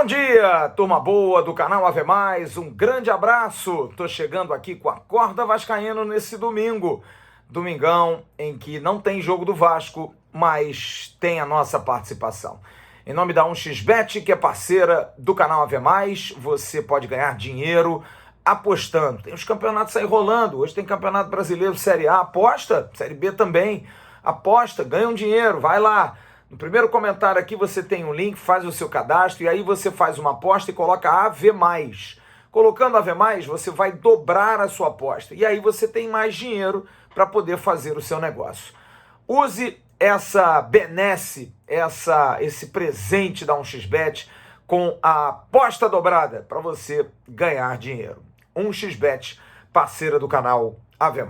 Bom dia, turma boa do canal Ave Mais, um grande abraço. Tô chegando aqui com a Corda Vascaíno nesse domingo. Domingão em que não tem jogo do Vasco, mas tem a nossa participação. Em nome da 1xBet, que é parceira do canal Ave Mais, você pode ganhar dinheiro apostando. Tem os campeonatos aí rolando. Hoje tem Campeonato Brasileiro Série A, aposta, Série B também. Aposta, ganha um dinheiro, vai lá. No primeiro comentário aqui você tem um link, faz o seu cadastro e aí você faz uma aposta e coloca AV+. Colocando AV+, você vai dobrar a sua aposta e aí você tem mais dinheiro para poder fazer o seu negócio. Use essa benesse, esse presente da 1xBet com a aposta dobrada para você ganhar dinheiro. 1xBet, parceira do canal AV+.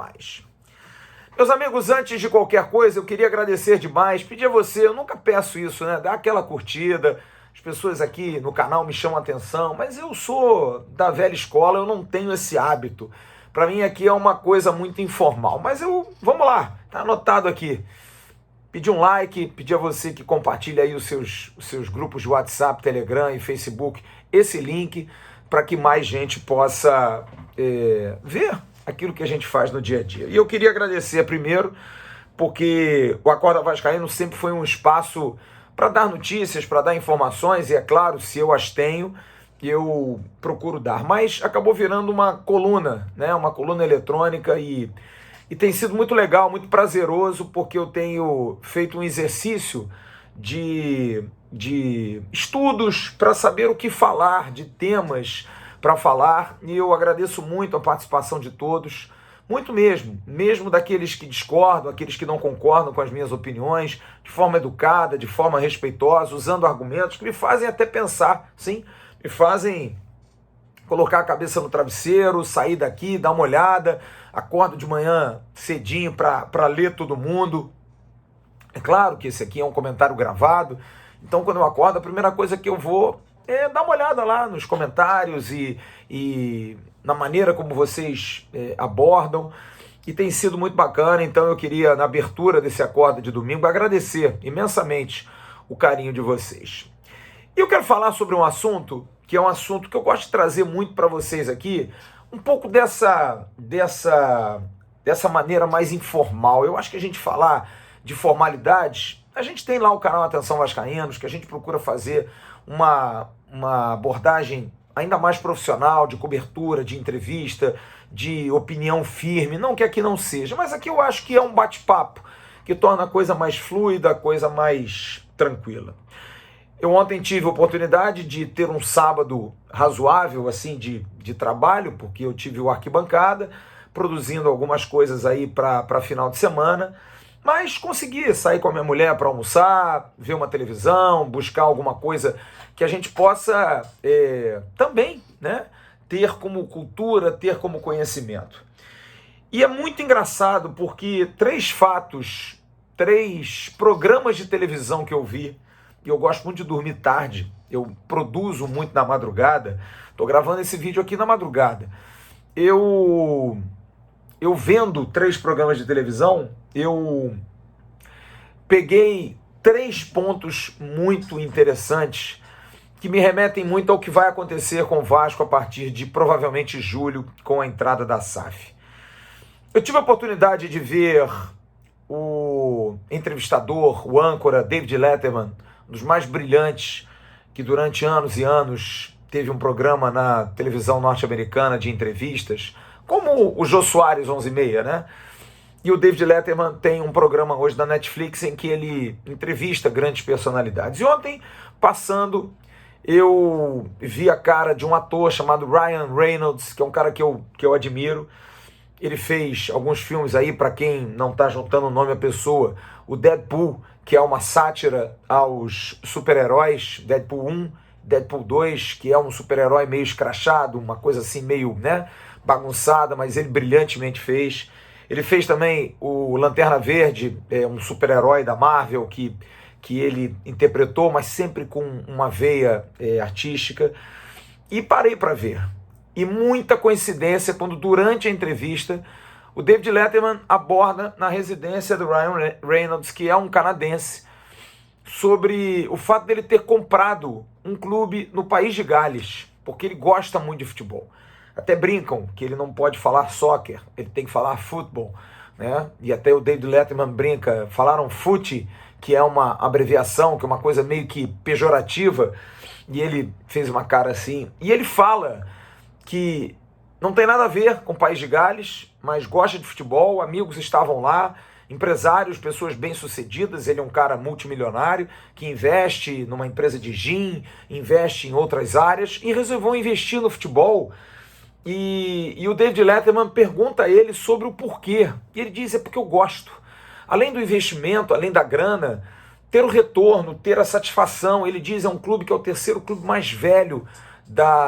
Meus amigos, antes de qualquer coisa, eu queria agradecer demais, pedir a você, eu nunca peço isso, né? Dá aquela curtida, as pessoas aqui no canal me chamam a atenção, mas eu sou da velha escola, eu não tenho esse hábito. Para mim aqui é uma coisa muito informal, mas vamos lá, tá anotado aqui. Pedir um like, pedir a você que compartilhe aí os seus grupos de WhatsApp, Telegram e Facebook, esse link, para que mais gente possa ver aquilo que a gente faz no dia a dia. E eu queria agradecer primeiro, porque o Corda Vascaíno sempre foi um espaço para dar notícias, para dar informações, e é claro, se eu as tenho, eu procuro dar. Mas acabou virando uma coluna, né? Uma coluna eletrônica e tem sido muito legal, muito prazeroso, porque eu tenho feito um exercício de estudos para saber o que falar, de temas para falar, e eu agradeço muito a participação de todos, muito mesmo daqueles que discordam, aqueles que não concordam com as minhas opiniões, de forma educada, de forma respeitosa, usando argumentos que me fazem até pensar, sim, me fazem colocar a cabeça no travesseiro, sair daqui, dar uma olhada, acordo de manhã cedinho para ler todo mundo. É claro que esse aqui é um comentário gravado, então quando eu acordo, a primeira coisa que eu vou dar uma olhada lá nos comentários e na maneira como vocês abordam, e tem sido muito bacana. Então eu queria, na abertura desse Acorda de domingo, agradecer imensamente o carinho de vocês. E eu quero falar sobre um assunto, que é um assunto que eu gosto de trazer muito para vocês aqui, um pouco dessa maneira mais informal. Eu acho que a gente falar de formalidades, a gente tem lá o canal Atenção Vascaínos, que a gente procura fazer uma abordagem ainda mais profissional, de cobertura, de entrevista, de opinião firme. Não que aqui não seja, mas aqui eu acho que é um bate-papo que torna a coisa mais fluida, a coisa mais tranquila. Eu ontem tive a oportunidade de ter um sábado razoável assim de trabalho, porque eu tive o Arquibancada, produzindo algumas coisas aí para final de semana, mas consegui sair com a minha mulher para almoçar, ver uma televisão, buscar alguma coisa que a gente possa também, né, ter como cultura, ter como conhecimento. E é muito engraçado porque três programas de televisão que eu vi, e eu gosto muito de dormir tarde, eu produzo muito na madrugada, estou gravando esse vídeo aqui na madrugada. Eu vendo 3 programas de televisão, eu peguei 3 pontos muito interessantes que me remetem muito ao que vai acontecer com o Vasco a partir de provavelmente julho, com a entrada da SAF. Eu tive a oportunidade de ver o entrevistador, o âncora David Letterman, um dos mais brilhantes, que durante anos e anos teve um programa na televisão norte-americana de entrevistas, como o Jô Soares 11h30, né? E o David Letterman tem um programa hoje da Netflix em que ele entrevista grandes personalidades. E ontem, passando, eu vi a cara de um ator chamado Ryan Reynolds, que é um cara que eu admiro. Ele fez alguns filmes aí, para quem não está juntando o nome à pessoa, o Deadpool, que é uma sátira aos super-heróis, Deadpool 1, Deadpool 2, que é um super-herói meio escrachado, uma coisa assim meio, né, bagunçada, mas ele brilhantemente fez. Ele fez também o Lanterna Verde, um super-herói da Marvel que ele interpretou, mas sempre com uma veia artística. E parei para ver. E muita coincidência quando, durante a entrevista, o David Letterman aborda na residência do Ryan Reynolds, que é um canadense, sobre o fato dele ter comprado um clube no país de Gales, porque ele gosta muito de futebol. Até brincam que ele não pode falar soccer, ele tem que falar futebol, né? E até o David Letterman brinca, falaram fute, que é uma abreviação, que é uma coisa meio que pejorativa, e ele fez uma cara assim. E ele fala que não tem nada a ver com o país de Gales, mas gosta de futebol, amigos estavam lá, empresários, pessoas bem-sucedidas. Ele é um cara multimilionário que investe numa empresa de gin, investe em outras áreas e resolveu investir no futebol. E o David Letterman pergunta a ele sobre o porquê. E ele diz, é porque eu gosto. Além do investimento, além da grana, ter o retorno, ter a satisfação. Ele diz, é um clube que é o terceiro clube mais velho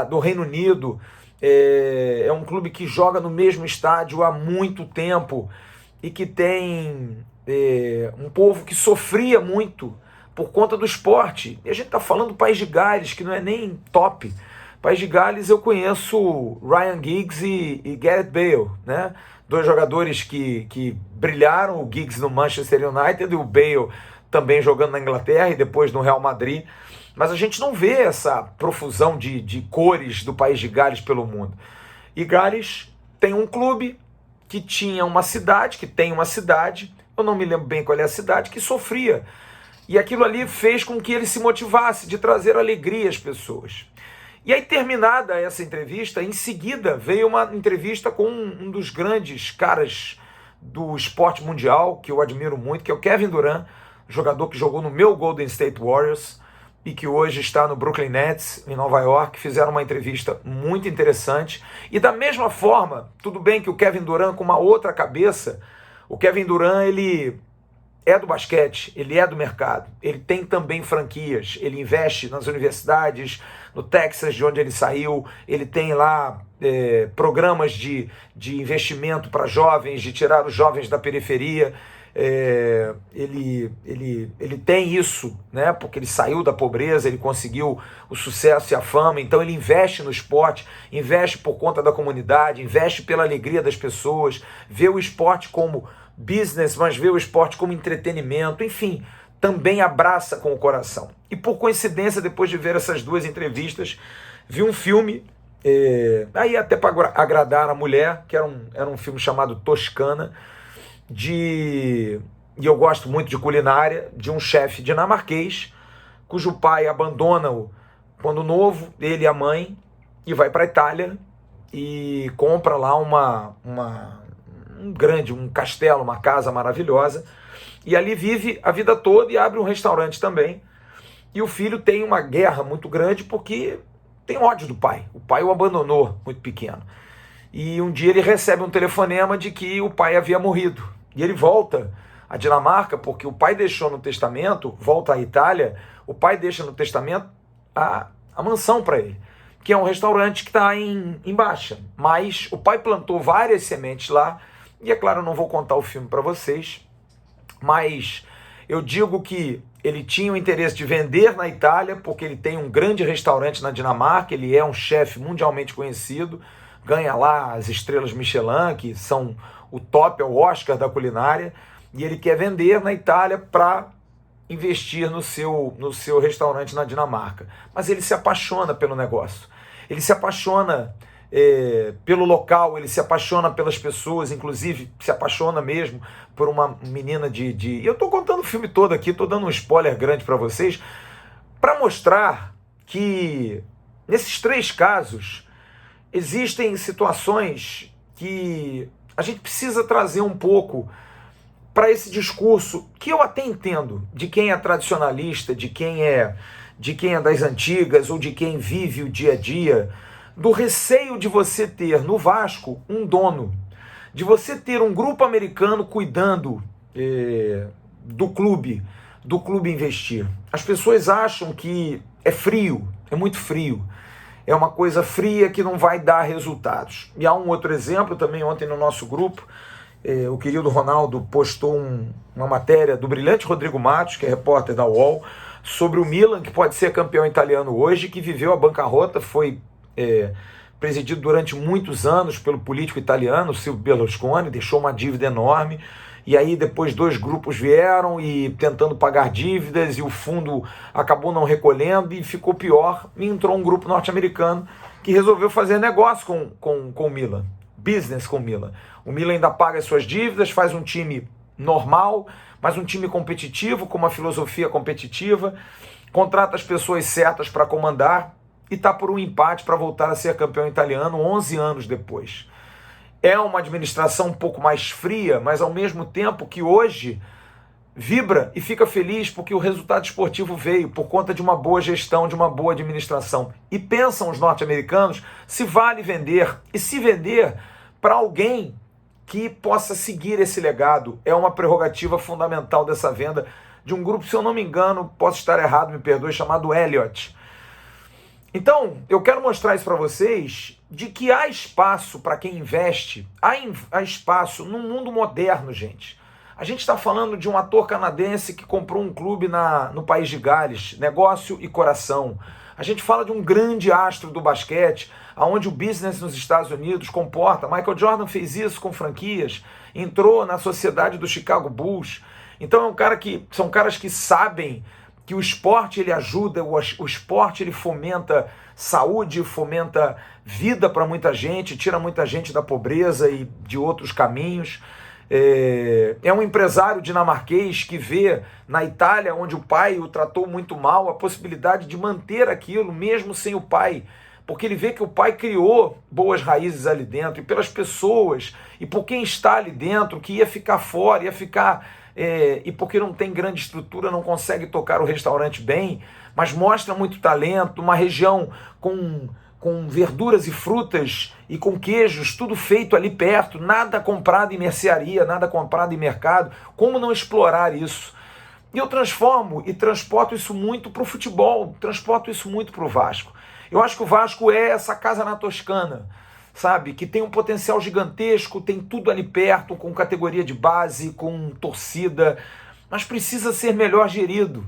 do Reino Unido. É um clube que joga no mesmo estádio há muito tempo e que tem um povo que sofria muito por conta do esporte. E a gente está falando do País de Gales, que não é nem top. País de Gales eu conheço Ryan Giggs e Gareth Bale, né? Dois jogadores que brilharam, o Giggs no Manchester United e o Bale também jogando na Inglaterra e depois no Real Madrid. Mas a gente não vê essa profusão de cores do País de Gales pelo mundo. E Gales tem um clube que tinha uma cidade, que tem uma cidade, eu não me lembro bem qual é a cidade, que sofria. E aquilo ali fez com que ele se motivasse de trazer alegria às pessoas. E aí, terminada essa entrevista, em seguida veio uma entrevista com um dos grandes caras do esporte mundial, que eu admiro muito, que é o Kevin Durant, jogador que jogou no meu Golden State Warriors e que hoje está no Brooklyn Nets, em Nova York. Fizeram uma entrevista muito interessante. E da mesma forma, tudo bem que o Kevin Durant com uma outra cabeça, o Kevin Durant, ele é do basquete, ele é do mercado, ele tem também franquias, ele investe nas universidades, no Texas, de onde ele saiu, ele tem lá programas de investimento para jovens, de tirar os jovens da periferia. Ele tem isso, né? Porque ele saiu da pobreza, ele conseguiu o sucesso e a fama, então ele investe no esporte, investe por conta da comunidade, investe pela alegria das pessoas, vê o esporte como business, mas vê o esporte como entretenimento, enfim, também abraça com o coração. E por coincidência, depois de ver essas duas entrevistas, vi um filme, aí até para agradar a mulher, que era um filme chamado Toscana, e eu gosto muito de culinária, de um chefe dinamarquês, cujo pai abandona-o quando novo, ele e a mãe, e vai para a Itália e compra lá um castelo, uma casa maravilhosa, e ali vive a vida toda e abre um restaurante também. E o filho tem uma guerra muito grande porque tem ódio do pai. O pai o abandonou muito pequeno. E um dia ele recebe um telefonema de que o pai havia morrido. E ele volta à Dinamarca porque o pai deixou no testamento, volta à Itália, o pai deixa no testamento a mansão para ele, que é um restaurante que está em baixa. Mas o pai plantou várias sementes lá. E é claro, eu não vou contar o filme para vocês, mas eu digo que ele tinha o interesse de vender na Itália, porque ele tem um grande restaurante na Dinamarca, ele é um chefe mundialmente conhecido, ganha lá as estrelas Michelin, que são o top, é o Oscar da culinária, e ele quer vender na Itália para investir no seu restaurante na Dinamarca. Mas ele se apaixona pelo negócio, ele se apaixona pelo local, ele se apaixona pelas pessoas, inclusive se apaixona mesmo por uma menina de... Eu estou contando o filme todo aqui, estou dando um spoiler grande para vocês, para mostrar que nesses três casos existem situações que a gente precisa trazer um pouco para esse discurso, que eu até entendo, de quem é tradicionalista, de quem é das antigas, ou de quem vive o dia a dia, do receio de você ter no Vasco um dono, de você ter um grupo americano cuidando do clube investir. As pessoas acham que é frio, é muito frio, é uma coisa fria que não vai dar resultados. E há um outro exemplo também ontem no nosso grupo, o querido Ronaldo postou uma matéria do brilhante Rodrigo Matos, que é repórter da UOL, sobre o Milan, que pode ser campeão italiano hoje, que viveu a bancarrota, foi presidido durante muitos anos pelo político italiano, Silvio Berlusconi, deixou uma dívida enorme, e aí depois dois grupos vieram e tentando pagar dívidas, e o fundo acabou não recolhendo e ficou pior, e entrou um grupo norte-americano que resolveu fazer negócio com o Milan, business com o Milan. O Milan ainda paga as suas dívidas, faz um time normal, mas um time competitivo, com uma filosofia competitiva, contrata as pessoas certas para comandar e está por um empate para voltar a ser campeão italiano 11 anos depois. É uma administração um pouco mais fria, mas ao mesmo tempo que hoje vibra e fica feliz porque o resultado esportivo veio por conta de uma boa gestão, de uma boa administração. E pensam os norte-americanos se vale vender, e se vender para alguém que possa seguir esse legado. É uma prerrogativa fundamental dessa venda de um grupo, se eu não me engano, posso estar errado, me perdoe, chamado Elliott. Então, eu quero mostrar isso para vocês, de que há espaço para quem investe, há espaço no mundo moderno, gente. A gente está falando de um ator canadense que comprou um clube no país de Gales, negócio e coração. A gente fala de um grande astro do basquete, onde o business nos Estados Unidos comporta. Michael Jordan fez isso com franquias, entrou na sociedade do Chicago Bulls. Então são caras que sabem que o esporte ele ajuda, o esporte ele fomenta saúde, fomenta vida para muita gente, tira muita gente da pobreza e de outros caminhos. É um empresário dinamarquês que vê na Itália, onde o pai o tratou muito mal, a possibilidade de manter aquilo mesmo sem o pai, porque ele vê que o pai criou boas raízes ali dentro, e pelas pessoas, e por quem está ali dentro, que ia ficar fora, ia ficar... e porque não tem grande estrutura, não consegue tocar o restaurante bem, mas mostra muito talento, uma região com verduras e frutas e com queijos, tudo feito ali perto, nada comprado em mercearia, nada comprado em mercado. Como não explorar isso? E eu transformo e transporto isso muito para o futebol, transporto isso muito para o Vasco. Eu acho que o Vasco é essa casa na Toscana, sabe? Que tem um potencial gigantesco, tem tudo ali perto, com categoria de base, com torcida, mas precisa ser melhor gerido.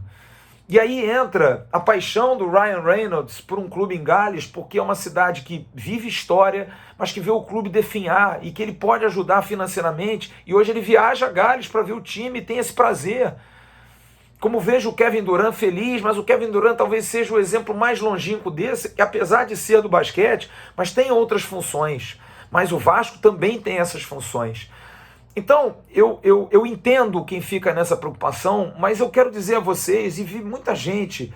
E aí entra a paixão do Ryan Reynolds por um clube em Gales, porque é uma cidade que vive história, mas que vê o clube definhar e que ele pode ajudar financeiramente. E hoje ele viaja a Gales para ver o time e tem esse prazer. Como vejo o Kevin Durant feliz, mas o Kevin Durant talvez seja o exemplo mais longínquo desse, que apesar de ser do basquete, mas tem outras funções. Mas o Vasco também tem essas funções. Então, eu entendo quem fica nessa preocupação, mas eu quero dizer a vocês, e vi muita gente,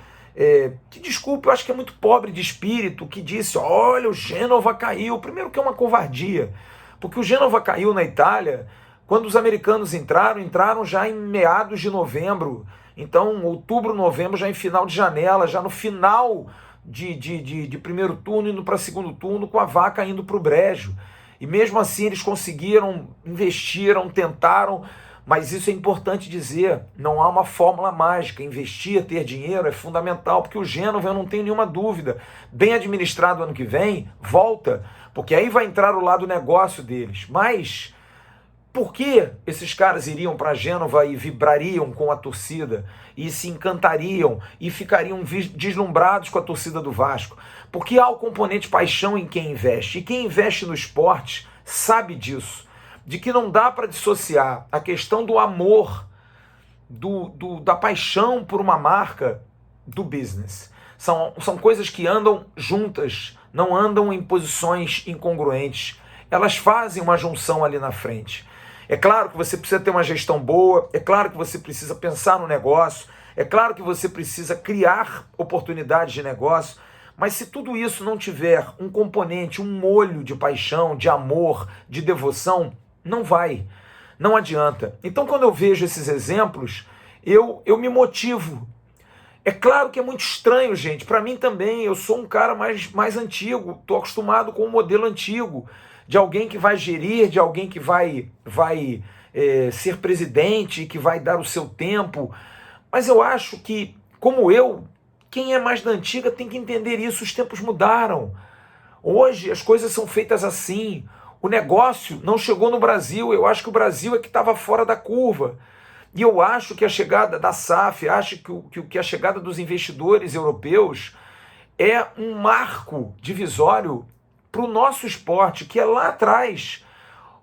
que desculpa, eu acho que é muito pobre de espírito, que disse, olha, o Gênova caiu. Primeiro que é uma covardia, porque o Gênova caiu na Itália, quando os americanos entraram já em meados de novembro, então outubro, novembro, já em final de janela, já no final de primeiro turno, indo para segundo turno, com a vaca indo para o brejo. E mesmo assim eles conseguiram, investiram, tentaram, mas isso é importante dizer, não há uma fórmula mágica. Investir, ter dinheiro é fundamental, porque o Gênova, eu não tenho nenhuma dúvida, bem administrado ano que vem, volta, porque aí vai entrar o lado negócio deles. Mas por que esses caras iriam para Gênova e vibrariam com a torcida, e se encantariam, e ficariam deslumbrados com a torcida do Vasco? Porque há o componente paixão em quem investe, e quem investe no esporte sabe disso, de que não dá para dissociar a questão do amor, da paixão por uma marca, do business. São coisas que andam juntas, não andam em posições incongruentes, elas fazem uma junção ali na frente. É claro que você precisa ter uma gestão boa, é claro que você precisa pensar no negócio, é claro que você precisa criar oportunidades de negócio, mas se tudo isso não tiver um componente, um molho de paixão, de amor, de devoção, não vai, não adianta. Então quando eu vejo esses exemplos, eu me motivo. É claro que é muito estranho, gente, para mim também, eu sou um cara mais antigo, estou acostumado com o modelo antigo, de alguém que vai gerir, de alguém que vai ser presidente, que vai dar o seu tempo. Mas eu acho que, como eu, quem é mais da antiga tem que entender isso. Os tempos mudaram. Hoje as coisas são feitas assim. O negócio não chegou no Brasil. Eu acho que o Brasil é que estava fora da curva. E eu acho que a chegada da SAF, acho que a chegada dos investidores europeus é um marco divisório para o nosso esporte, que é lá atrás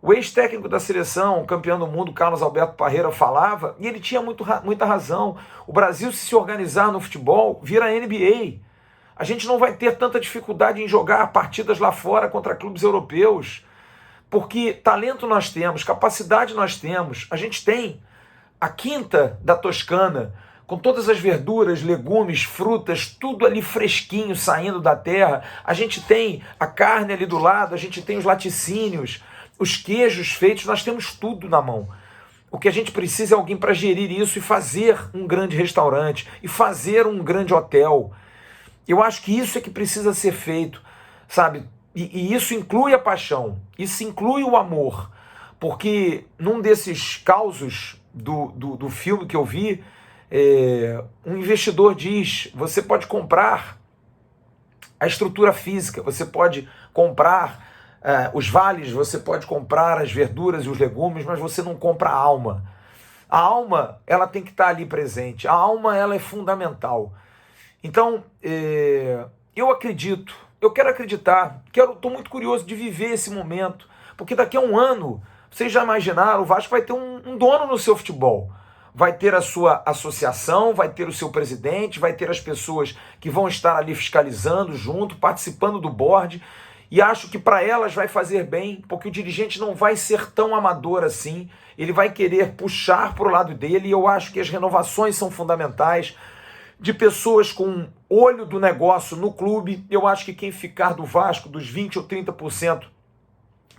O ex-técnico da seleção, campeão do mundo, Carlos Alberto Parreira, falava, e ele tinha muita razão. O Brasil, se organizar no futebol, vira NBA. A gente não vai ter tanta dificuldade em jogar partidas lá fora contra clubes europeus, porque talento nós temos, capacidade nós temos. A gente tem a quinta da Toscana, com todas as verduras, legumes, frutas, tudo ali fresquinho, saindo da terra. A gente tem a carne ali do lado, a gente tem os laticínios, os queijos feitos, nós temos tudo na mão. O que a gente precisa é alguém para gerir isso e fazer um grande restaurante, e fazer um grande hotel. Eu acho que isso é que precisa ser feito, sabe? E isso inclui a paixão, isso inclui o amor. Porque num desses causos do filme que eu vi, um investidor diz, você pode comprar a estrutura física, você pode comprar os vales, você pode comprar as verduras e os legumes, mas você não compra a alma. A alma, ela tem que estar ali presente. A alma, ela é fundamental. Então, eu acredito, eu quero acreditar, estou muito curioso de viver esse momento, porque daqui a um ano, vocês já imaginaram, o Vasco vai ter um dono no seu futebol. Vai ter a sua associação, vai ter o seu presidente, vai ter as pessoas que vão estar ali fiscalizando junto, participando do board. E acho que para elas vai fazer bem, porque o dirigente não vai ser tão amador assim, ele vai querer puxar para o lado dele, e eu acho que as renovações são fundamentais, de pessoas com olho do negócio no clube. Eu acho que quem ficar do Vasco, dos 20% ou 30%,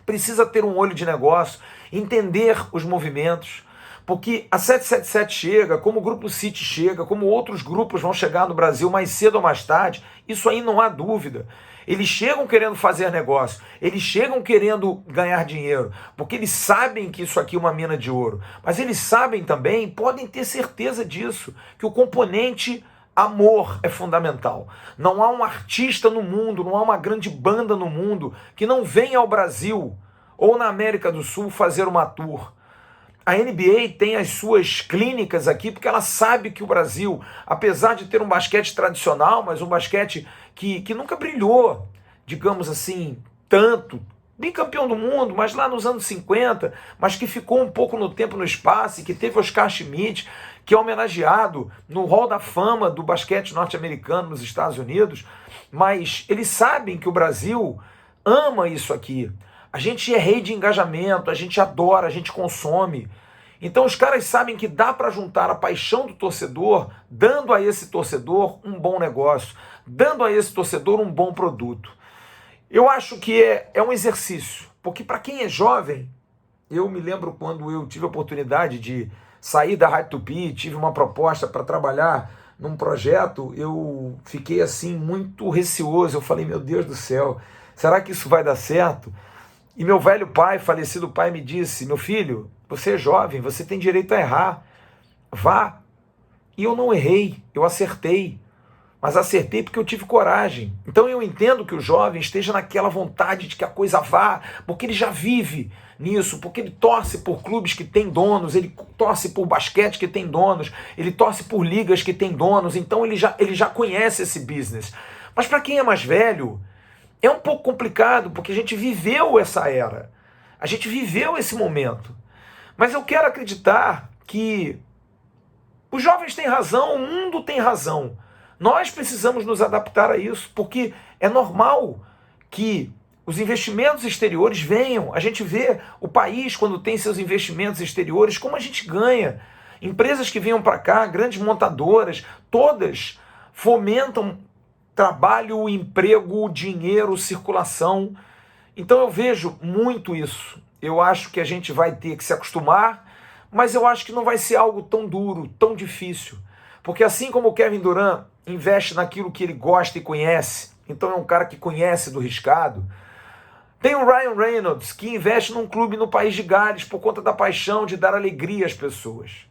precisa ter um olho de negócio, entender os movimentos, porque a 777 chega, como o Grupo City chega, como outros grupos vão chegar no Brasil mais cedo ou mais tarde, isso aí não há dúvida. Eles chegam querendo fazer negócio, eles chegam querendo ganhar dinheiro, porque eles sabem que isso aqui é uma mina de ouro. Mas eles sabem também, podem ter certeza disso, que o componente amor é fundamental. Não há um artista no mundo, não há uma grande banda no mundo que não venha ao Brasil ou na América do Sul fazer uma tour. A NBA tem as suas clínicas aqui porque ela sabe que o Brasil, apesar de ter um basquete tradicional, mas um basquete que nunca brilhou, digamos assim, tanto, bicampeão do mundo, mas lá nos anos 50, mas que ficou um pouco no tempo e no espaço, e que teve Oscar Schmidt, que é homenageado no Hall da Fama do basquete norte-americano nos Estados Unidos, mas eles sabem que o Brasil ama isso aqui. A gente é rei de engajamento, a gente adora, a gente consome. Então os caras sabem que dá para juntar a paixão do torcedor, dando a esse torcedor um bom negócio, dando a esse torcedor um bom produto. Eu acho que é um exercício, porque para quem é jovem, eu me lembro quando eu tive a oportunidade de sair da Rádio Tupi, tive uma proposta para trabalhar num projeto, eu fiquei assim muito receoso, eu falei, meu Deus do céu, será que isso vai dar certo? E meu velho pai, falecido pai, me disse, meu filho, você é jovem, você tem direito a errar, vá. E eu não errei, eu acertei, mas acertei porque eu tive coragem. Então eu entendo que o jovem esteja naquela vontade de que a coisa vá, porque ele já vive nisso, porque ele torce por clubes que têm donos, ele torce por basquete que tem donos, ele torce por ligas que têm donos, então ele já conhece esse business. Mas para quem é mais velho, é um pouco complicado, porque a gente viveu essa era, a gente viveu esse momento. Mas eu quero acreditar que os jovens têm razão, o mundo tem razão. Nós precisamos nos adaptar a isso, porque é normal que os investimentos exteriores venham. A gente vê o país, quando tem seus investimentos exteriores, como a gente ganha. Empresas que venham para cá, grandes montadoras, todas fomentam trabalho, emprego, dinheiro, circulação. Então eu vejo muito isso. Eu acho que a gente vai ter que se acostumar, mas eu acho que não vai ser algo tão duro, tão difícil. Porque assim como o Kevin Durant investe naquilo que ele gosta e conhece, então é um cara que conhece do riscado, tem o Ryan Reynolds, que investe num clube no País de Gales por conta da paixão de dar alegria às pessoas.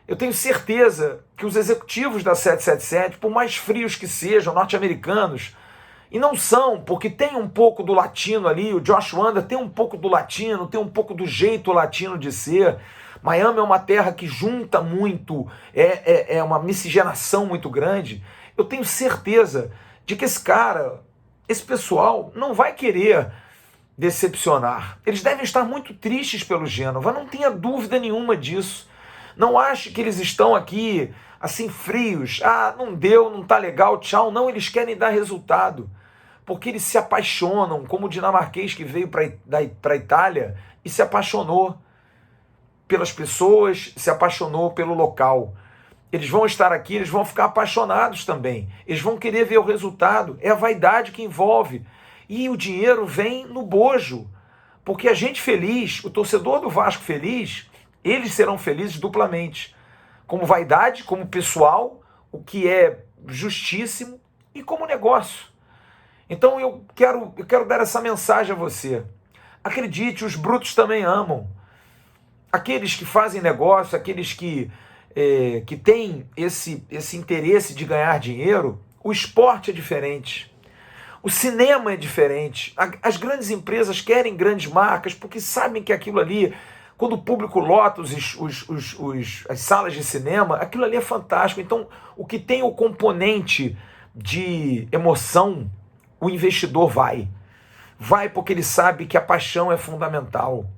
Eu tenho certeza que os executivos da 777, por mais frios que sejam, norte-americanos, e não são, porque tem um pouco do latino ali, o Josh Wanda tem um pouco do latino, tem um pouco do jeito latino de ser. Miami é uma terra que junta muito, é uma miscigenação muito grande. Eu tenho certeza de que esse pessoal, não vai querer decepcionar. Eles devem estar muito tristes pelo Gênova, não tenha dúvida nenhuma disso. Não ache que eles estão aqui assim frios. Ah, não deu, não tá legal, tchau. Não, eles querem dar resultado. Porque eles se apaixonam, como o dinamarquês que veio para a Itália e se apaixonou pelas pessoas, se apaixonou pelo local. Eles vão estar aqui, eles vão ficar apaixonados também. Eles vão querer ver o resultado. É a vaidade que envolve. E o dinheiro vem no bojo. Porque a gente feliz, o torcedor do Vasco feliz, eles serão felizes duplamente. Como vaidade, como pessoal, o que é justíssimo, e como negócio. Então eu quero dar essa mensagem a você. Acredite, os brutos também amam. Aqueles que fazem negócio, aqueles que têm esse interesse de ganhar dinheiro, o esporte é diferente. O cinema é diferente. As grandes empresas querem grandes marcas porque sabem que aquilo ali, quando o público lota as salas de cinema, aquilo ali é fantástico. Então, o que tem o componente de emoção, o investidor vai. Vai porque ele sabe que a paixão é fundamental.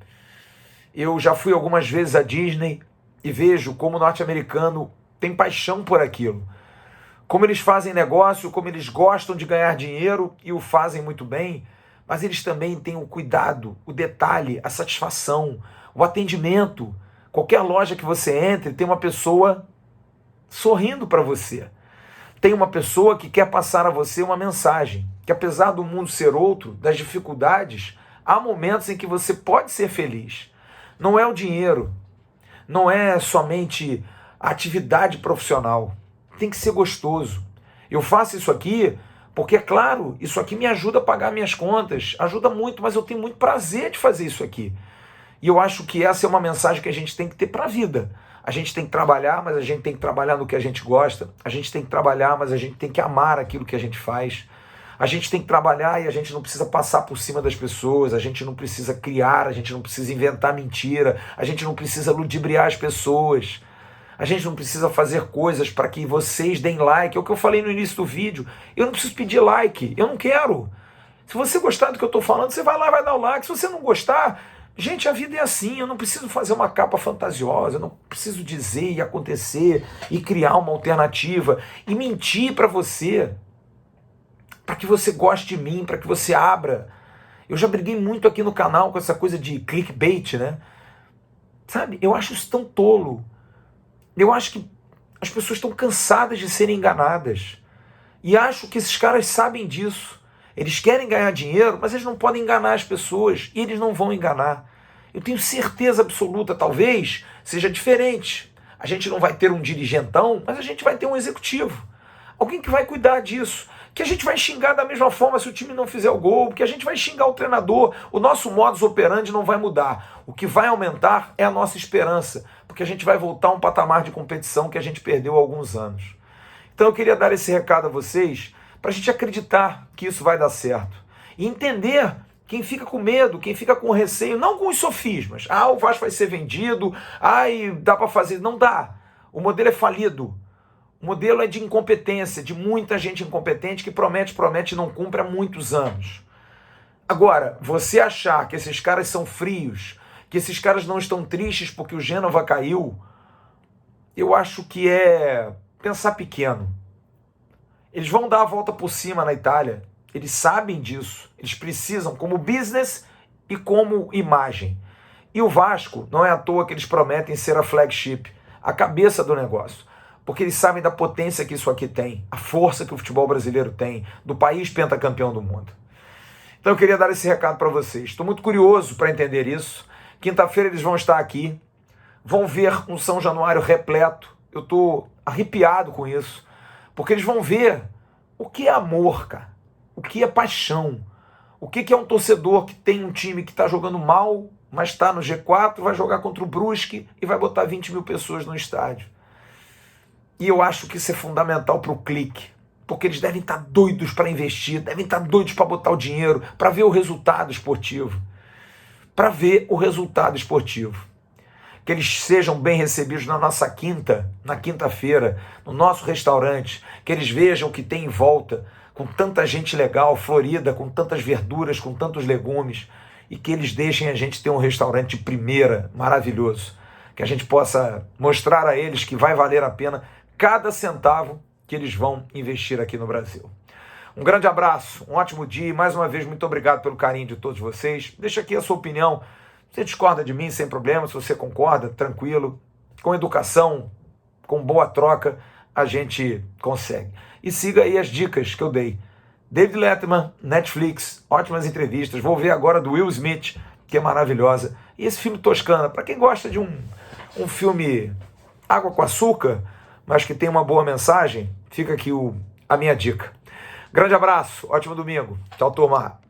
Eu já fui algumas vezes à Disney e vejo como o norte-americano tem paixão por aquilo. Como eles fazem negócio, como eles gostam de ganhar dinheiro e o fazem muito bem, mas eles também têm o cuidado, o detalhe, a satisfação, o atendimento. Qualquer loja que você entre, tem uma pessoa sorrindo para você. Tem uma pessoa que quer passar a você uma mensagem, que apesar do mundo ser outro, das dificuldades, há momentos em que você pode ser feliz. Não é o dinheiro, não é somente a atividade profissional. Tem que ser gostoso. Eu faço isso aqui porque, é claro, isso aqui me ajuda a pagar minhas contas, ajuda muito, mas eu tenho muito prazer de fazer isso aqui. E eu acho que essa é uma mensagem que a gente tem que ter para a vida. A gente tem que trabalhar, mas a gente tem que trabalhar no que a gente gosta. A gente tem que trabalhar, mas a gente tem que amar aquilo que a gente faz. A gente tem que trabalhar e a gente não precisa passar por cima das pessoas, a gente não precisa criar, a gente não precisa inventar mentira, a gente não precisa ludibriar as pessoas. A gente não precisa fazer coisas para que vocês deem like. É o que eu falei no início do vídeo. Eu não preciso pedir like. Eu não quero. Se você gostar do que eu estou falando, você vai lá e vai dar o like. Se você não gostar, gente, a vida é assim. Eu não preciso fazer uma capa fantasiosa. Eu não preciso dizer e acontecer e criar uma alternativa e mentir para você. Para que você goste de mim, para que você abra. Eu já briguei muito aqui no canal com essa coisa de clickbait, né? Sabe? Eu acho isso tão tolo. Eu acho que as pessoas estão cansadas de serem enganadas. E acho que esses caras sabem disso. Eles querem ganhar dinheiro, mas eles não podem enganar as pessoas. E eles não vão enganar. Eu tenho certeza absoluta, talvez seja diferente. A gente não vai ter um dirigentão, mas a gente vai ter um executivo. Alguém que vai cuidar disso. Que a gente vai xingar da mesma forma se o time não fizer o gol, que a gente vai xingar o treinador. O nosso modus operandi não vai mudar. O que vai aumentar é a nossa esperança, porque a gente vai voltar a um patamar de competição que a gente perdeu há alguns anos. Então eu queria dar esse recado a vocês, para a gente acreditar que isso vai dar certo. E entender quem fica com medo, quem fica com receio, não com os sofismas. Ah, o Vasco vai ser vendido, e dá para fazer. Não dá. O modelo é falido. O modelo é de incompetência, de muita gente incompetente que promete e não cumpre há muitos anos. Agora, você achar que esses caras são frios, que esses caras não estão tristes porque o Gênova caiu, eu acho que é pensar pequeno. Eles vão dar a volta por cima na Itália, eles sabem disso, eles precisam como business e como imagem. E o Vasco, não é à toa que eles prometem ser a flagship, a cabeça do negócio. Porque eles sabem da potência que isso aqui tem, a força que o futebol brasileiro tem, do país pentacampeão do mundo. Então eu queria dar esse recado para vocês. Estou muito curioso para entender isso. Quinta-feira eles vão estar aqui, vão ver um São Januário repleto. Eu estou arrepiado com isso, porque eles vão ver o que é amor, cara, o que é paixão, o que é um torcedor que tem um time que está jogando mal, mas está no G4, vai jogar contra o Brusque e vai botar 20 mil pessoas no estádio. E eu acho que isso é fundamental para o clique, porque eles devem estar doidos para investir, devem estar doidos para botar o dinheiro, para ver o resultado esportivo. Para ver o resultado esportivo. Que eles sejam bem recebidos na nossa na quinta-feira, no nosso restaurante, que eles vejam o que tem em volta, com tanta gente legal, florida, com tantas verduras, com tantos legumes. e que eles deixem a gente ter um restaurante de primeira, maravilhoso, que a gente possa mostrar a eles que vai valer a pena cada centavo que eles vão investir aqui no Brasil. Um grande abraço, um ótimo dia e mais uma vez muito obrigado pelo carinho de todos vocês. Deixa aqui a sua opinião. Você discorda de mim sem problema, se você concorda, tranquilo, com educação, com boa troca, a gente consegue. E siga aí as dicas que eu dei. David Letterman, Netflix, ótimas entrevistas. Vou ver agora do Will Smith, que é maravilhosa. E esse filme Toscana, para quem gosta de um filme água com açúcar, mas que tem uma boa mensagem, fica aqui a minha dica. Grande abraço, ótimo domingo. Tchau, turma.